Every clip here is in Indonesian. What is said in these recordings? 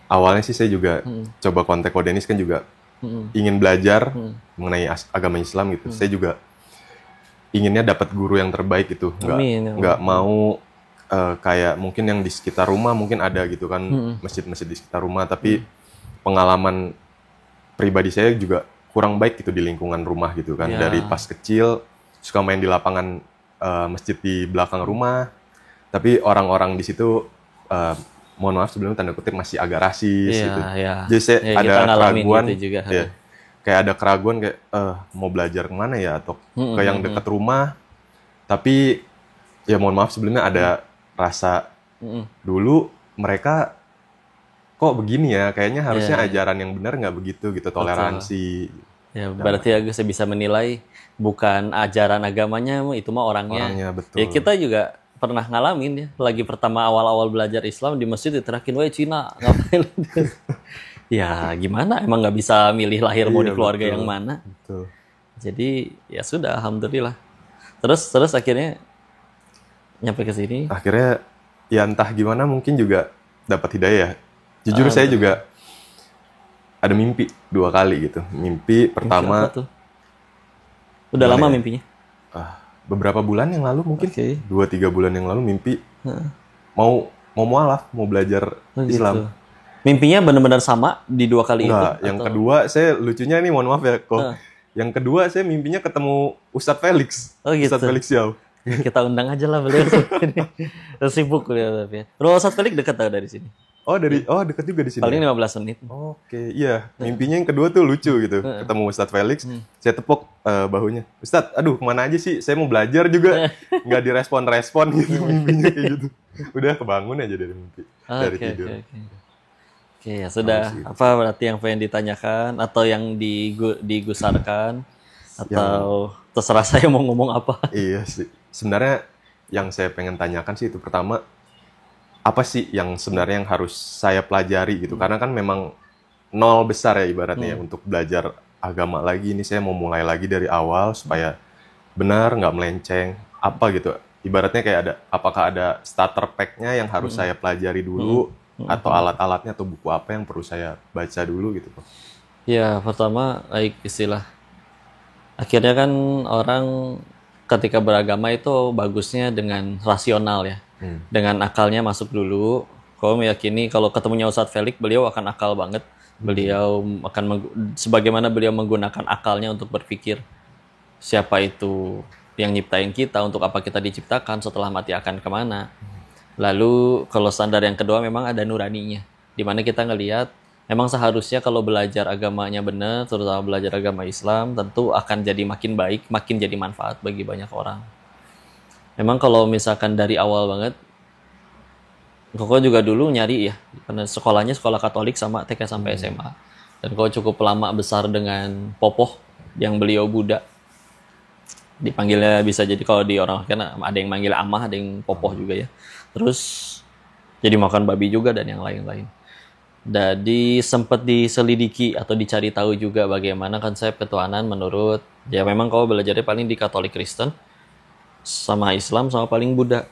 awalnya sih saya juga coba kontak Ko Denis kan juga ingin belajar mengenai agama Islam gitu. Saya juga inginnya dapat guru yang terbaik gitu, Amin, ya Allah. nggak mau kayak mungkin yang di sekitar rumah mungkin ada gitu kan, masjid-masjid di sekitar rumah, tapi pengalaman pribadi saya juga kurang baik gitu di lingkungan rumah gitu kan. Ya. Dari pas kecil suka main di lapangan masjid di belakang rumah, tapi orang-orang di situ mohon maaf sebelumnya tanda kutip masih agak rasis Iya, gitu. iya. Jadi saya Ya, ada kita ngalamin keraguan, gitu juga. ya, kayak ada keraguan kayak mau belajar kemana ya, atau ke yang dekat rumah. Tapi ya mohon maaf sebelumnya ada rasa dulu mereka kok begini ya, kayaknya harusnya ajaran yang benar nggak begitu gitu, toleransi. Ya, berarti saya bisa menilai bukan ajaran agamanya, itu mah orangnya. Orangnya, betul. Ya kita juga pernah ngalamin ya, lagi pertama awal-awal belajar Islam di masjid diterakin, "Woi Cina, ngapain?" Ya gimana, emang nggak bisa milih lahir mau di keluarga yang mana. Betul. Jadi ya sudah, alhamdulillah. Terus akhirnya nyampe ke sini. Akhirnya ya entah gimana mungkin juga dapat hidayah. Jujur saya juga ada mimpi 2 kali gitu. Mimpi pertama Apa tuh? Udah lama mimpinya? beberapa bulan yang lalu mungkin, Oke. 2-3 bulan yang lalu mimpi mau mualaf, mau belajar Islam. Gitu. Mimpinya benar-benar sama di 2 kali Enggak, itu? yang kedua saya lucunya nih, mohon maaf ya kok. Yang kedua saya mimpinya ketemu Ustadz Felix. Oh, gitu. Ustadz Felix Yao. Kita undang aja lah beliau. Sibuk beliau tapi. Rumah Ustadz Felix dekat tau dari sini. Dekat juga di sini. Paling 15 menit. Oke, iya. Mimpinya yang kedua tuh lucu gitu. Ketemu Ustadz Felix, saya tepuk bahunya. Ustadz, aduh kemana aja sih? Saya mau belajar juga. Nggak direspon-respon gitu mimpinya kayak gitu. Udah kebangun aja dari mimpi, dari tidur. Oke, ya sudah. Apa berarti yang pengen ditanyakan atau yang digusarkan atau terserah saya mau ngomong apa? Iya sih. Sebenarnya yang saya pengen tanyakan sih itu pertama, apa sih yang sebenarnya yang harus saya pelajari gitu? Karena kan memang nol besar ya ibaratnya ya, untuk belajar agama lagi. Ini saya mau mulai lagi dari awal supaya benar, nggak melenceng. Apa gitu? Ibaratnya kayak apakah ada starter pack-nya yang harus saya pelajari dulu, atau alat-alatnya atau buku apa yang perlu saya baca dulu gitu, Pak? Ya, pertama istilah. Akhirnya kan orang ketika beragama itu bagusnya dengan rasional ya. Dengan akalnya masuk dulu. Kau meyakini kalau ketemunya Ustadz Felix, beliau akan akal banget. Beliau akan sebagaimana beliau menggunakan akalnya untuk berpikir siapa itu yang nyiptain kita, untuk apa kita diciptakan, setelah mati akan kemana. Lalu kalau standar yang kedua memang ada nuraninya, dimana kita ngelihat memang seharusnya kalau belajar agamanya benar, terutama belajar agama Islam, tentu akan jadi makin baik, makin jadi manfaat bagi banyak orang. Memang kalau misalkan dari awal banget, Koko juga dulu nyari ya, karena sekolahnya sekolah Katolik sama TK sampai SMA. Dan Koko cukup lama besar dengan Popoh, yang beliau Buddha. Dipanggilnya bisa jadi kalau di orang kan ada yang manggil Amah, ada yang Popoh juga ya. Terus jadi makan babi juga dan yang lain-lain. Jadi sempat diselidiki atau dicari tahu juga bagaimana konsep ketuhanan menurut, ya memang kalau belajarnya paling di Katolik Kristen, sama Islam, sama paling Buddha.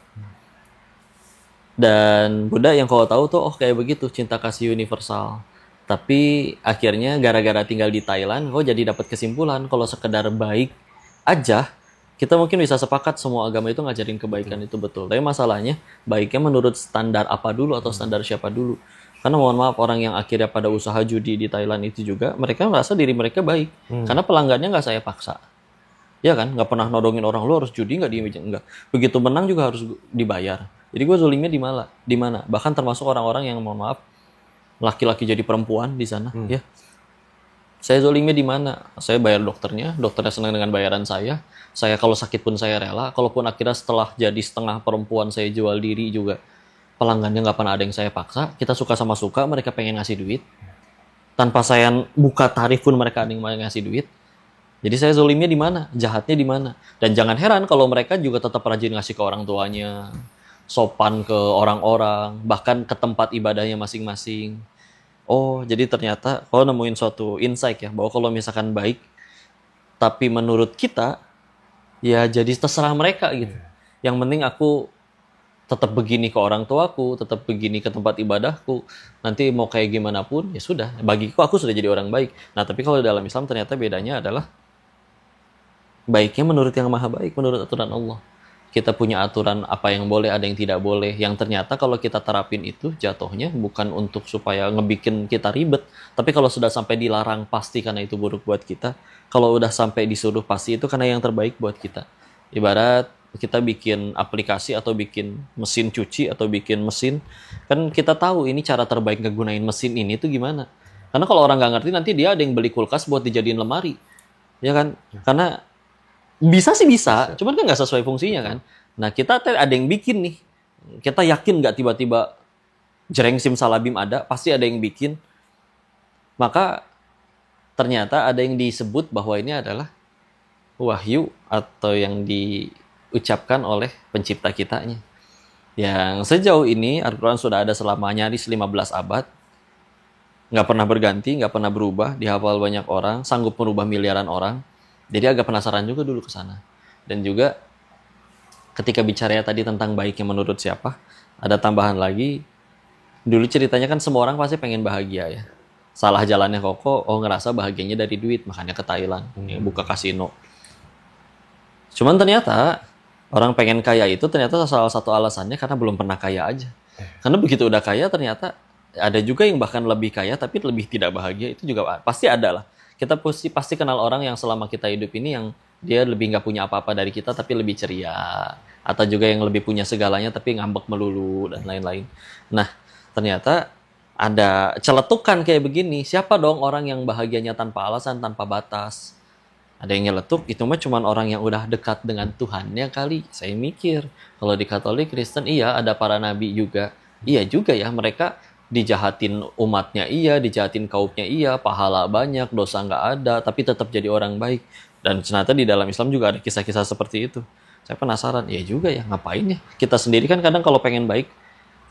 Dan Buddha yang kau tahu tuh kayak begitu, cinta kasih universal. Tapi akhirnya gara-gara tinggal di Thailand, kau jadi dapat kesimpulan kalau sekedar baik aja, kita mungkin bisa sepakat semua agama itu ngajarin kebaikan itu betul. Tapi masalahnya baiknya menurut standar apa dulu atau standar siapa dulu. Karena mohon maaf, orang yang akhirnya pada usaha judi di Thailand itu juga mereka merasa diri mereka baik. Karena pelanggannya nggak saya paksa. Ya kan, nggak pernah nodongin orang, lu harus judi nggak, enggak. Begitu menang juga harus dibayar. Jadi gue zolimnya di mana? Bahkan termasuk orang-orang yang mohon maaf laki-laki jadi perempuan di sana, ya. Saya zolimnya di mana? Saya bayar dokternya senang dengan bayaran saya. Saya kalau sakit pun saya rela. Kalaupun akhirnya setelah jadi setengah perempuan saya jual diri juga, pelanggannya nggak pernah ada yang saya paksa. Kita suka sama suka, mereka pengen ngasih duit. Tanpa saya buka tarif pun mereka ada yang mau ngasih duit. Jadi saya zolimnya di mana? Jahatnya di mana? Dan jangan heran kalau mereka juga tetap rajin ngasih ke orang tuanya, sopan ke orang-orang, bahkan ke tempat ibadahnya masing-masing. Oh, jadi ternyata kalau nemuin suatu insight ya, bahwa kalau misalkan baik, tapi menurut kita, ya jadi terserah mereka gitu. Yang penting aku tetap begini ke orang tuaku, tetap begini ke tempat ibadahku, nanti mau kayak gimana pun, ya sudah, bagiku aku sudah jadi orang baik. Nah, tapi kalau dalam Islam ternyata bedanya adalah baiknya menurut yang maha baik, menurut aturan Allah. Kita punya aturan apa yang boleh, ada yang tidak boleh, yang ternyata kalau kita terapin itu jatuhnya bukan untuk supaya ngebikin kita ribet, tapi kalau sudah sampai dilarang pasti karena itu buruk buat kita, kalau udah sampai disuruh pasti itu karena yang terbaik buat kita. Ibarat kita bikin aplikasi atau bikin mesin cuci atau bikin mesin, kan kita tahu ini cara terbaik ngegunain mesin ini tuh gimana. Karena kalau orang nggak ngerti nanti dia ada yang beli kulkas buat dijadiin lemari, ya kan? Karena bisa sih bisa, cuman kan nggak sesuai fungsinya kan. Nah kita ada yang bikin nih, kita yakin nggak tiba-tiba jreng simsalabim ada, pasti ada yang bikin. Maka ternyata ada yang disebut bahwa ini adalah wahyu atau yang diucapkan oleh pencipta kitanya. Yang sejauh ini Al-Quran sudah ada selama nyaris 15 abad, nggak pernah berganti, nggak pernah berubah, dihafal banyak orang, sanggup merubah miliaran orang. Jadi agak penasaran juga dulu ke sana. Dan juga ketika bicara tadi tentang baiknya menurut siapa, ada tambahan lagi. Dulu ceritanya kan semua orang pasti pengen bahagia ya. Salah jalannya Koko, ngerasa bahagianya dari duit, makanya ke Thailand, buka kasino. Cuman ternyata orang pengen kaya itu ternyata salah satu alasannya karena belum pernah kaya aja. Karena begitu udah kaya ternyata ada juga yang bahkan lebih kaya tapi lebih tidak bahagia, itu juga pasti ada lah. Kita pasti kenal orang yang selama kita hidup ini yang dia lebih nggak punya apa-apa dari kita tapi lebih ceria, atau juga yang lebih punya segalanya tapi ngambek melulu dan lain-lain. Nah ternyata ada celetukan kayak begini. Siapa dong orang yang bahagianya tanpa alasan, tanpa batas? Ada yang nyeletuk, itu mah cuman orang yang udah dekat dengan Tuhannya kali. Saya mikir kalau di Katolik Kristen iya ada para nabi juga, iya juga ya, mereka dijahatin umatnya iya, dijahatin kaumnya iya, pahala banyak, dosa nggak ada, tapi tetap jadi orang baik. Dan ternyata di dalam Islam juga ada kisah-kisah seperti itu. Saya penasaran, ya juga ya, ngapain ya? Kita sendiri kan kadang kalau pengen baik,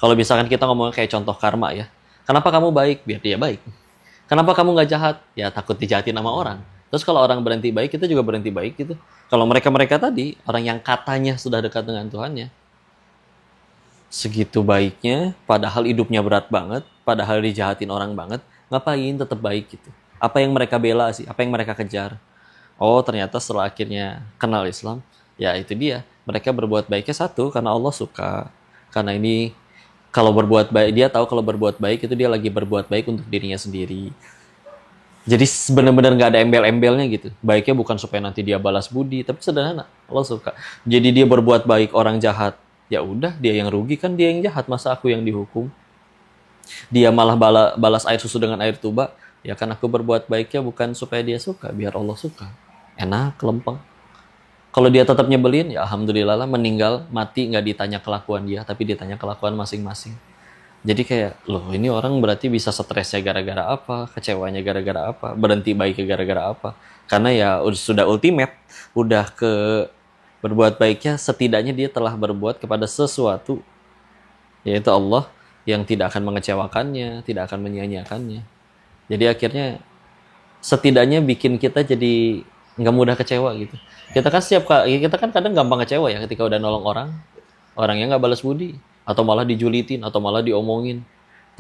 kalau misalkan kita ngomong kayak contoh karma ya, kenapa kamu baik? Biar dia baik. Kenapa kamu nggak jahat? Ya takut dijahatin sama orang. Terus kalau orang berhenti baik, kita juga berhenti baik gitu. Kalau mereka-mereka tadi, orang yang katanya sudah dekat dengan Tuhannya, segitu baiknya, padahal hidupnya berat banget, padahal dijahatin orang banget, ngapain tetap baik gitu? Apa yang mereka bela sih? Apa yang mereka kejar? Oh, ternyata setelah akhirnya kenal Islam, ya itu dia. Mereka berbuat baiknya satu, karena Allah suka. Karena ini, kalau berbuat baik, dia tahu kalau berbuat baik, itu dia lagi berbuat baik untuk dirinya sendiri. Jadi benar-benar nggak ada embel-embelnya gitu. Baiknya bukan supaya nanti dia balas budi, tapi sederhana. Allah suka. Jadi dia berbuat baik orang jahat, ya udah dia yang rugi kan, dia yang jahat, masa aku yang dihukum. Dia malah balas air susu dengan air tuba, ya kan aku berbuat baiknya bukan supaya dia suka, biar Allah suka. Enak, lempeng. Kalau dia tetap nyebelin, ya alhamdulillah lah, meninggal mati nggak ditanya kelakuan dia, tapi ditanya kelakuan masing-masing. Jadi kayak, loh ini orang berarti bisa stresnya gara-gara apa, kecewanya gara-gara apa, berhenti baiknya gara-gara apa. Karena ya sudah ultimate, udah ke berbuat baiknya, setidaknya dia telah berbuat kepada sesuatu, yaitu Allah, yang tidak akan mengecewakannya, tidak akan menyia-nyiakannya. Jadi akhirnya setidaknya bikin kita jadi nggak mudah kecewa gitu. Kita kan kadang gampang kecewa ya ketika udah nolong orangnya nggak balas budi, atau malah dijulitin, atau malah diomongin.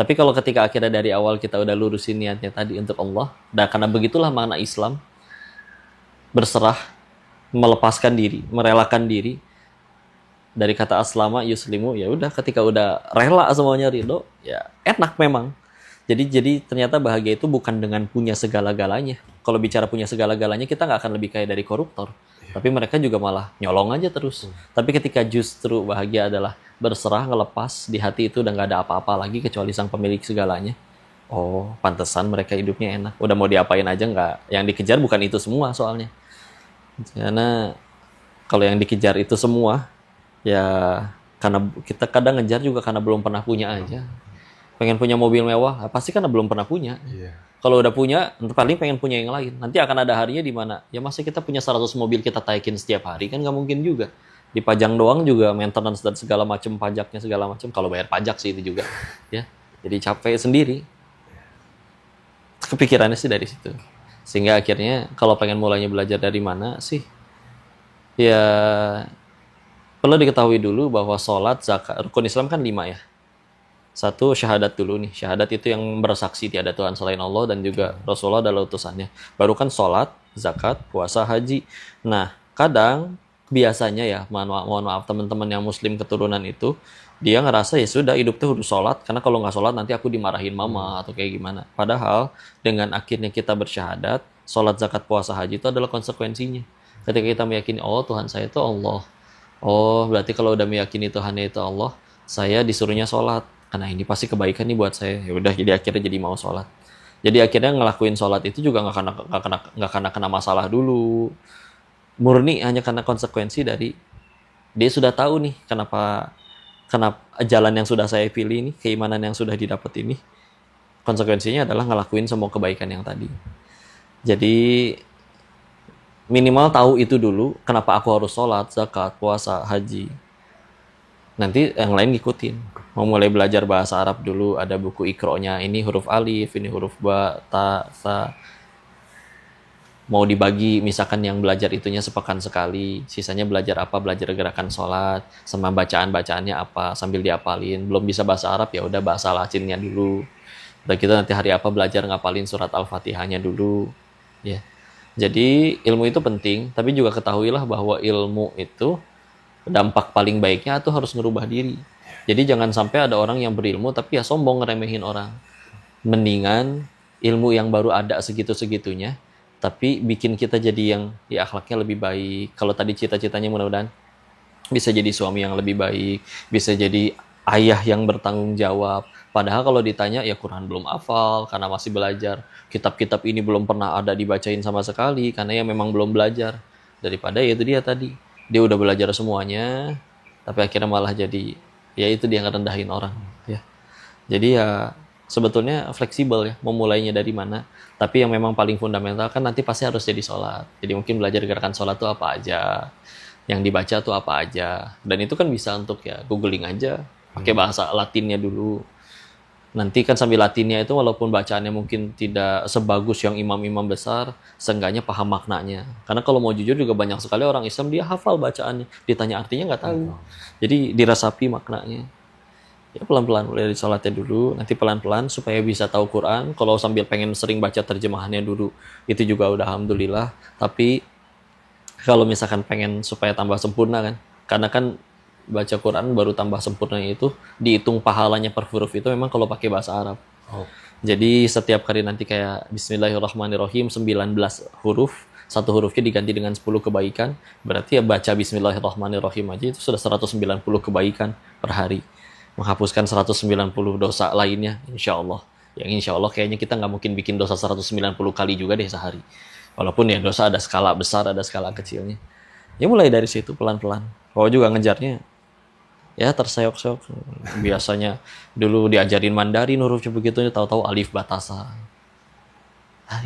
Tapi kalau ketika akhirnya dari awal kita udah lurusin niatnya tadi untuk Allah, dan karena begitulah makna Islam, berserah, melepaskan diri, merelakan diri, dari kata aslama yuslimu, ya udah ketika udah rela semuanya ridho, ya enak memang. Jadi ternyata bahagia itu bukan dengan punya segala-galanya. Kalau bicara punya segala-galanya, kita nggak akan lebih kaya dari koruptor. Tapi mereka juga malah nyolong aja terus. Tapi ketika justru bahagia adalah berserah, ngelepas, di hati itu udah nggak ada apa-apa lagi kecuali sang pemilik segalanya. Oh, pantesan mereka hidupnya enak. Udah mau diapain aja nggak. Yang dikejar bukan itu semua soalnya. Karena kalau yang dikejar itu semua, ya karena kita kadang ngejar juga karena belum pernah punya aja. Pengen punya mobil mewah, pasti karena belum pernah punya. Kalau udah punya, paling pengen punya yang lain. Nanti akan ada harinya di mana, ya masa kita punya 100 mobil kita taikin setiap hari, kan nggak mungkin juga. Dipajang doang juga, maintenance dan segala macam, pajaknya segala macam. Kalau bayar pajak sih itu juga, ya. Jadi capek sendiri. Kepikirannya sih dari situ. Sehingga akhirnya kalau pengen mulainya belajar dari mana sih, ya perlu diketahui dulu bahwa sholat, zakat, rukun Islam kan 5 ya. Satu, syahadat dulu nih. Syahadat itu yang bersaksi tiada Tuhan selain Allah dan juga Rasulullah adalah utusannya. Baru kan sholat, zakat, puasa, haji. Nah, kadang biasanya ya, mohon maaf teman-teman yang muslim keturunan itu, dia ngerasa ya sudah hidup tuh harus sholat, karena kalau nggak sholat nanti aku dimarahin mama atau kayak gimana. Padahal dengan akhirnya kita bersyahadat, sholat, zakat, puasa, haji itu adalah konsekuensinya. Ketika kita meyakini, oh Tuhan saya itu Allah. Oh, berarti kalau udah meyakini Tuhannya itu Allah, saya disuruhnya sholat. Karena ini pasti kebaikan nih buat saya. Ya udah, jadi akhirnya jadi mau sholat. Jadi akhirnya ngelakuin sholat itu juga nggak karena kena masalah dulu. Murni hanya karena konsekuensi dari dia sudah tahu nih kenapa jalan yang sudah saya pilih ini, keimanan yang sudah didapat ini, konsekuensinya adalah ngelakuin semua kebaikan yang tadi. Jadi minimal tahu itu dulu, kenapa aku harus sholat, zakat, puasa, haji. Nanti yang lain ngikutin. Mau mulai belajar bahasa Arab dulu, ada buku Iqra-nya, ini huruf alif, ini huruf ba, ta, sa. Mau dibagi, misalkan yang belajar itunya sepekan sekali, sisanya belajar apa, belajar gerakan sholat, sama bacaan-bacaannya apa, sambil diapalin. Belum bisa bahasa Arab, ya udah bahasa Latinnya dulu. Dan kita nanti hari apa belajar ngapalin surat Al-Fatihahnya dulu. Ya. Jadi ilmu itu penting, tapi juga ketahuilah bahwa ilmu itu dampak paling baiknya itu harus ngerubah diri. Jadi jangan sampai ada orang yang berilmu tapi ya sombong ngeremehin orang. Mendingan ilmu yang baru ada segitu-segitunya, tapi bikin kita jadi yang ya akhlaknya lebih baik. Kalau tadi cita-citanya mudah-mudahan bisa jadi suami yang lebih baik, bisa jadi ayah yang bertanggung jawab. Padahal kalau ditanya ya Quran belum hafal karena masih belajar. Kitab-kitab ini belum pernah ada dibacain sama sekali karena ya memang belum belajar. Daripada ya itu dia tadi. Dia udah belajar semuanya, tapi akhirnya malah jadi ya itu dia ngerendahin orang ya. Jadi ya sebetulnya fleksibel ya, memulainya dari mana. Tapi yang memang paling fundamental kan nanti pasti harus jadi sholat. Jadi mungkin belajar gerakan sholat tuh apa aja, yang dibaca tuh apa aja. Dan itu kan bisa untuk ya googling aja, pakai bahasa Latinnya dulu. Nanti kan sambil Latinnya itu walaupun bacaannya mungkin tidak sebagus yang imam-imam besar, seenggaknya paham maknanya. Karena kalau mau jujur juga banyak sekali orang Islam dia hafal bacaannya, ditanya artinya nggak tahu. Jadi dirasapi maknanya. Ya pelan-pelan mulai dari sholatnya dulu, nanti pelan-pelan supaya bisa tahu Quran. Kalau sambil pengen sering baca terjemahannya dulu, itu juga udah alhamdulillah. Tapi kalau misalkan pengen supaya tambah sempurna kan, karena kan baca Quran baru tambah sempurnanya itu dihitung pahalanya per huruf itu memang kalau pakai bahasa Arab. Jadi setiap kali nanti kayak Bismillahirrahmanirrahim 19 huruf, satu hurufnya diganti dengan 10 kebaikan, berarti ya baca Bismillahirrahmanirrahim aja itu sudah 190 kebaikan per hari. Menghapuskan 190 dosa lainnya insya Allah. Yang insya Allah kayaknya kita nggak mungkin bikin dosa 190 kali juga deh sehari. Walaupun ya dosa ada skala besar, ada skala kecilnya. Ya mulai dari situ pelan-pelan. Kalau juga ngejarnya ya terseok-seok. Biasanya dulu diajarin Mandarin hurufnya begitu, tahu-tahu alif batasa.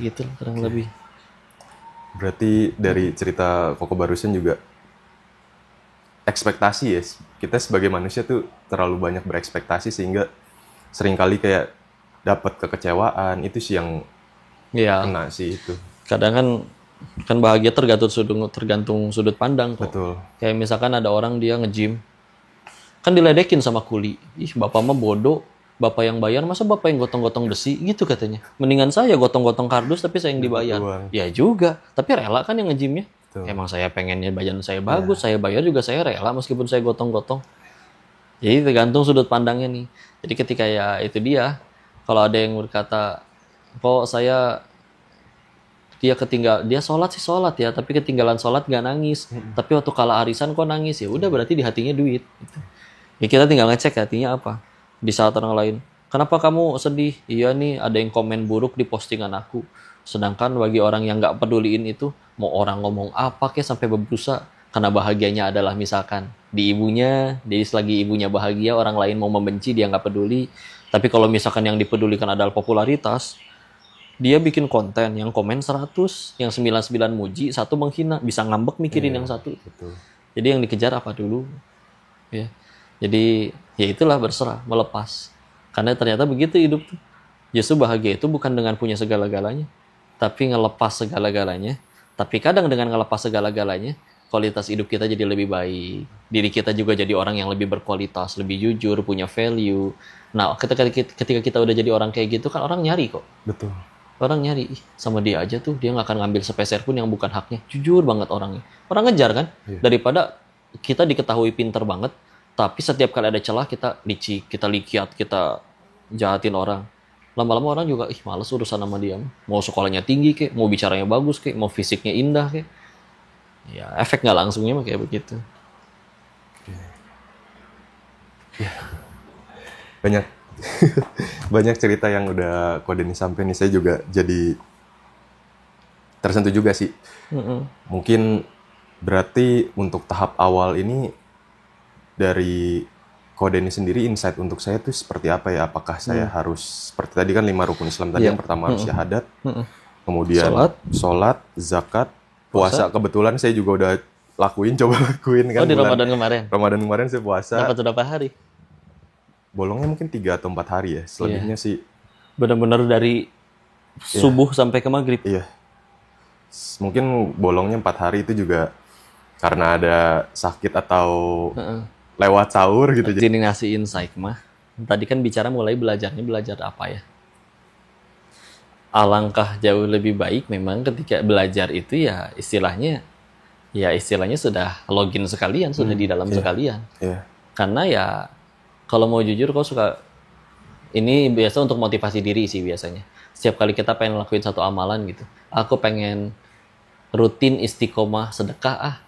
Gitu kurang lebih. Berarti dari cerita Koko barusan juga ekspektasi ya. Kita sebagai manusia tuh terlalu banyak berekspektasi sehingga seringkali kayak dapat kekecewaan. Itu sih yang kena sih itu. Kadang kan bahagia tergantung sudut pandang kok. Betul. Kayak misalkan ada orang dia nge-gym, kan diledekin sama kuli. Ih, bapak mah bodoh, bapak yang bayar, masa bapak yang gotong-gotong besi gitu katanya. Mendingan saya gotong-gotong kardus tapi saya yang dibayar. Ya juga, tapi rela kan yang nge-gymnya. Emang saya pengennya badan saya bagus, saya bayar juga saya rela meskipun saya gotong-gotong. Jadi tergantung sudut pandangnya nih. Jadi ketika ya itu dia, kalau ada yang berkata, kok saya dia sholat sih sholat ya, tapi ketinggalan sholat gak nangis. Tapi waktu kalah arisan kok nangis, ya udah berarti di hatinya duit. Gitu. Ya kita tinggal ngecek hatinya apa. Di saat orang lain, kenapa kamu sedih? Iya nih ada yang komen buruk di postingan aku. Sedangkan bagi orang yang nggak peduliin itu, mau orang ngomong apa kayak sampai berbusa, karena bahagianya adalah misalkan di ibunya, jadi selagi ibunya bahagia, orang lain mau membenci dia nggak peduli. Tapi kalau misalkan yang dipedulikan adalah popularitas, dia bikin konten yang komen 100, yang 99 muji, 1 menghina, bisa ngambek mikirin yang 1. Betul. Jadi yang dikejar apa dulu? Ya. Jadi ya itulah berserah, melepas. Karena ternyata begitu hidup tuh. Justru bahagia itu bukan dengan punya segala-galanya, tapi ngelepas segala-galanya. Tapi kadang dengan ngelepas segala-galanya, kualitas hidup kita jadi lebih baik, diri kita juga jadi orang yang lebih berkualitas, lebih jujur, punya value. Nah, ketika kita udah jadi orang kayak gitu kan orang nyari kok. Betul. Orang nyari, "Ih, sama dia aja tuh, dia nggak akan ngambil sepeser pun yang bukan haknya." Jujur banget orangnya. Orang ngejar kan? Iya. Daripada kita diketahui pinter banget, tapi setiap kali ada celah kita licik, kita likiat, kita jahatin orang. Lama-lama orang juga, ih males urusan sama dia. Mau sekolahnya tinggi kek, mau bicaranya bagus kek, mau fisiknya indah kek. Ya, efek nggak langsungnya mah kayak begitu. Banyak banyak cerita yang udah Ko Denny sampai nih, saya juga jadi tersentuh juga sih. Mungkin berarti untuk tahap awal ini dari Ko Denny sendiri, insight untuk saya tuh seperti apa ya? Apakah saya harus seperti tadi kan 5 rukun Islam tadi, yang pertama harus syahadat, kemudian sholat, zakat, puasa. Kebetulan saya juga udah coba lakuin kan. Oh, di Ramadan kemarin? Ramadan kemarin saya puasa. Dapat berapa hari? Bolongnya mungkin 3 atau 4 hari ya. Selebihnya sih benar-benar dari subuh sampai ke maghrib. iya. Mungkin bolongnya 4 hari itu juga karena ada sakit atau lewat sahur gitu. Jadi ngasih insight mah. Tadi kan bicara mulai belajar apa ya? Alangkah jauh lebih baik memang ketika belajar itu ya istilahnya sudah login sekalian, sudah di dalam sekalian. Iya. Karena ya kalau mau jujur kau suka ini biasa untuk motivasi diri sih biasanya. Setiap kali kita pengen lakuin satu amalan gitu. Aku pengen rutin istiqomah sedekah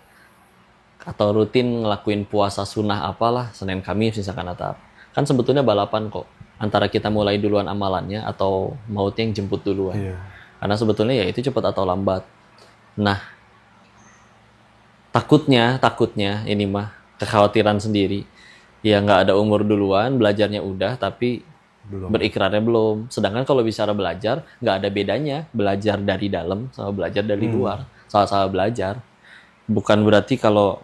atau rutin ngelakuin puasa sunnah apalah, Senin Kamis misalkan atau apa. Kan sebetulnya balapan kok antara kita mulai duluan amalannya atau mautnya yang jemput duluan. Iya. Karena sebetulnya ya itu cepat atau lambat. Nah, takutnya ini mah kekhawatiran sendiri. Ya nggak ada umur duluan, belajarnya udah tapi berikrarnya belum. Sedangkan kalau bicara belajar, nggak ada bedanya belajar dari dalam sama belajar dari luar. Sama-sama belajar. Bukan berarti kalau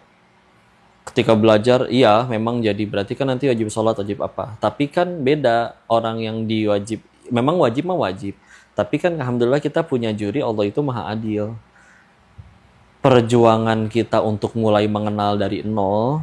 ketika belajar, iya memang jadi berarti kan nanti wajib sholat, wajib apa. Tapi kan beda orang yang diwajib. Memang wajib mah wajib. Tapi kan alhamdulillah kita punya juri, Allah itu maha adil. Perjuangan kita untuk mulai mengenal dari nol,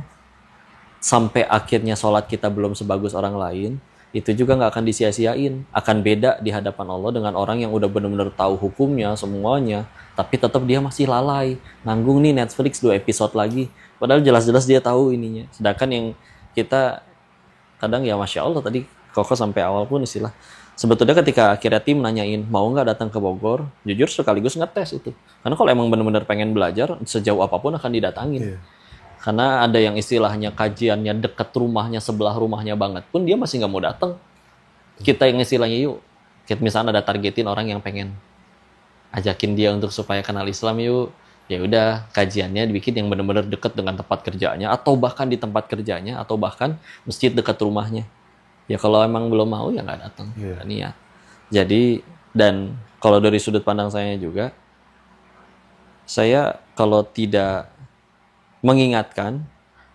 sampai akhirnya sholat kita belum sebagus orang lain, itu juga nggak akan disia-siain. Akan beda di hadapan Allah dengan orang yang udah benar-benar tahu hukumnya, semuanya. Tapi tetap dia masih lalai. Nanggung nih Netflix 2 episode lagi. Padahal jelas-jelas dia tahu ininya. Sedangkan yang kita kadang ya Masya Allah tadi Koko sampai awal pun istilah. Sebetulnya ketika akhirnya tim nanyain mau nggak datang ke Bogor, jujur sekaligus ngetes itu. Karena kalau emang benar-benar pengen belajar, sejauh apapun akan didatangin. Karena ada yang istilahnya kajiannya dekat rumahnya, sebelah rumahnya banget pun dia masih nggak mau datang. Kita yang istilahnya yuk, misalnya ada targetin orang yang pengen ajakin dia untuk supaya kenal Islam yuk. Ya udah kajiannya dibikin yang benar-benar dekat dengan tempat kerjanya atau bahkan di tempat kerjanya atau bahkan masjid dekat rumahnya. Ya kalau emang belum mau ya nggak datang, nggak niat. Jadi dan kalau dari sudut pandang saya juga, saya kalau tidak mengingatkan,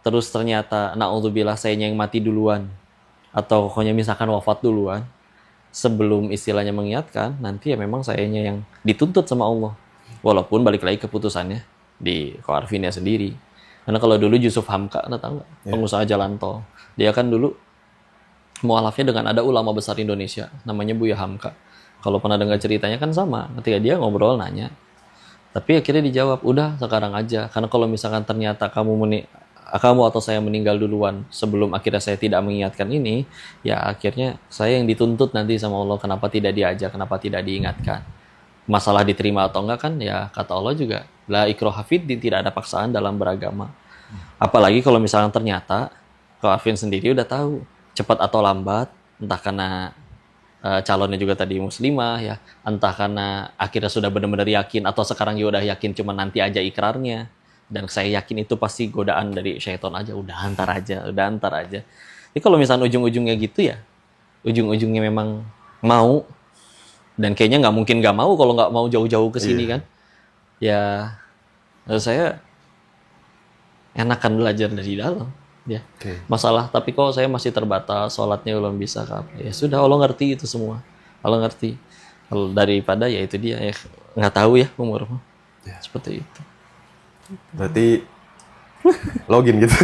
terus ternyata na'udzubillah sayanya yang mati duluan atau pokoknya misalkan wafat duluan sebelum istilahnya mengingatkan, nanti ya memang sayanya yang dituntut sama Allah. Walaupun balik lagi keputusannya di Ko Arfinnya sendiri. Karena kalau dulu Yusuf Hamka, tahu nggak? Pengusaha jalan tol. Dia kan dulu mualafnya dengan ada ulama besar Indonesia, namanya Buya Hamka. Kalau pernah dengar ceritanya kan sama. Ketika dia ngobrol nanya, tapi akhirnya dijawab, udah sekarang aja. Karena kalau misalkan ternyata kamu atau saya meninggal duluan sebelum akhirnya saya tidak mengingatkan ini, ya akhirnya saya yang dituntut nanti sama Allah. Kenapa tidak diajak, kenapa tidak diingatkan? Masalah diterima atau enggak kan ya kata Allah juga la ikraha fiddin, tidak ada paksaan dalam beragama. Apalagi kalau misalnya ternyata Ko Arfin sendiri udah tahu cepat atau lambat, entah karena calonnya juga tadi muslimah ya, entah karena akhirnya sudah benar-benar yakin atau sekarang ya udah yakin cuma nanti aja ikrarnya, dan saya yakin itu pasti godaan dari syaitan aja, udah antar aja. Jadi kalau misalnya ujung-ujungnya gitu ya, ujung-ujungnya memang mau. Dan kayaknya nggak mungkin nggak mau kalau nggak mau jauh-jauh ke sini kan. Ya, saya enakan belajar dari dalam. Ya. Masalah, tapi kok saya masih terbatas, sholatnya belum bisa. Ya sudah, Allah ngerti itu semua. Allah ngerti. Kalau daripada ya itu dia, ya nggak tahu ya umur. Seperti itu. Berarti login gitu.